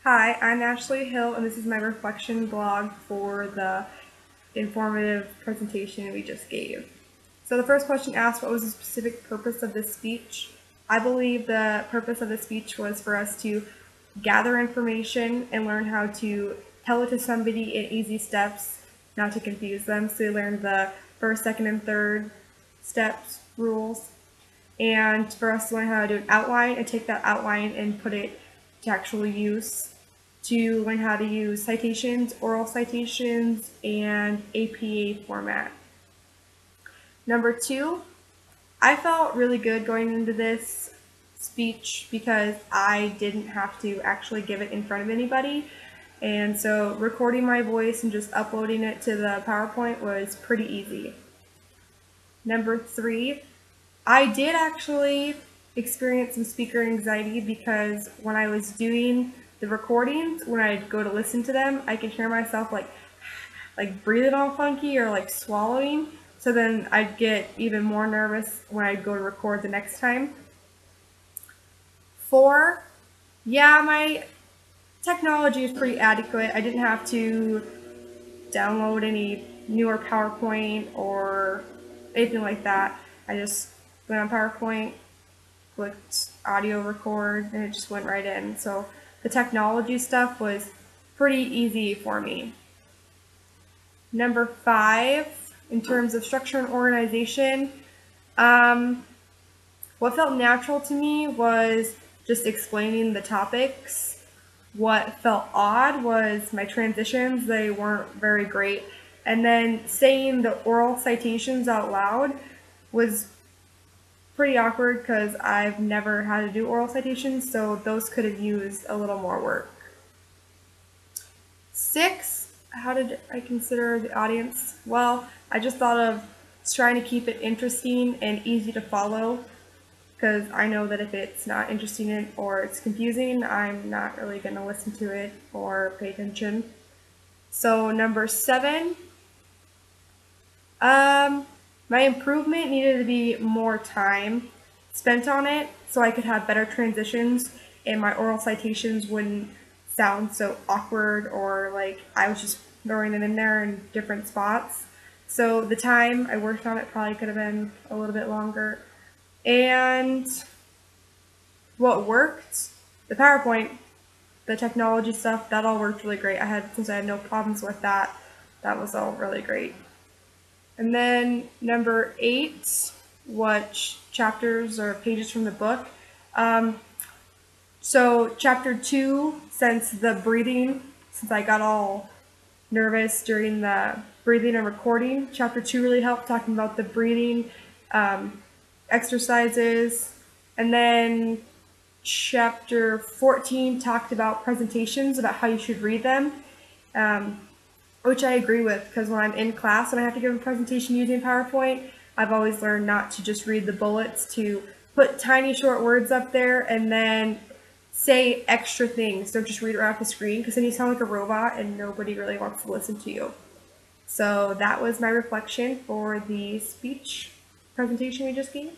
Hi, I'm Ashley Hill, and this is my reflection blog for the informative presentation we just gave. So the first question asked, what was the specific purpose of this speech? I believe the purpose of the speech was for us to gather information and learn how to tell it to somebody in easy steps, not to confuse them. So we learned the first, second, and third steps, rules, and for us to learn how to do an outline and take that outline and put it to actual use, to learn how to use citations, oral citations, and APA format. Number 2, I felt really good going into this speech because I didn't have to actually give it in front of anybody. And so recording my voice and just uploading it to the PowerPoint was pretty easy. Number 3, I did actually experience some speaker anxiety because when I was doing the recordings, when I'd go to listen to them, I could hear myself like breathing all funky or like swallowing. So then I'd get even more nervous when I'd go to record the next time. 4, yeah, my technology is pretty adequate. I didn't have to download any newer PowerPoint or anything like that. I just went on PowerPoint, clicked audio record, and it just went right in. So the technology stuff was pretty easy for me. Number 5, in terms of structure and organization, what felt natural to me was just explaining the topics. What felt odd was my transitions. They weren't very great. And then saying the oral citations out loud was pretty awkward because I've never had to do oral citations, so those could have used a little more work. 6, how did I consider the audience? Well, I just thought of trying to keep it interesting and easy to follow, because I know that if it's not interesting or it's confusing, I'm not really going to listen to it or pay attention. So number 7, my improvement needed to be more time spent on it so I could have better transitions and my oral citations wouldn't sound so awkward or like I was just throwing them in there in different spots. So the time I worked on it probably could have been a little bit longer. And what worked? The PowerPoint, the technology stuff, that all worked really great. Since I had no problems with that, that was all really great. And then number 8, what chapters or pages from the book. So chapter 2, since I got all nervous during the breathing and recording, chapter 2 really helped, talking about the breathing exercises. And then chapter 14 talked about presentations, about how you should read them. Which I agree with, because when I'm in class and I have to give a presentation using PowerPoint, I've always learned not to just read the bullets, to put tiny short words up there and then say extra things. Don't just read it right off the screen, because then you sound like a robot and nobody really wants to listen to you. So that was my reflection for the speech presentation we just gave.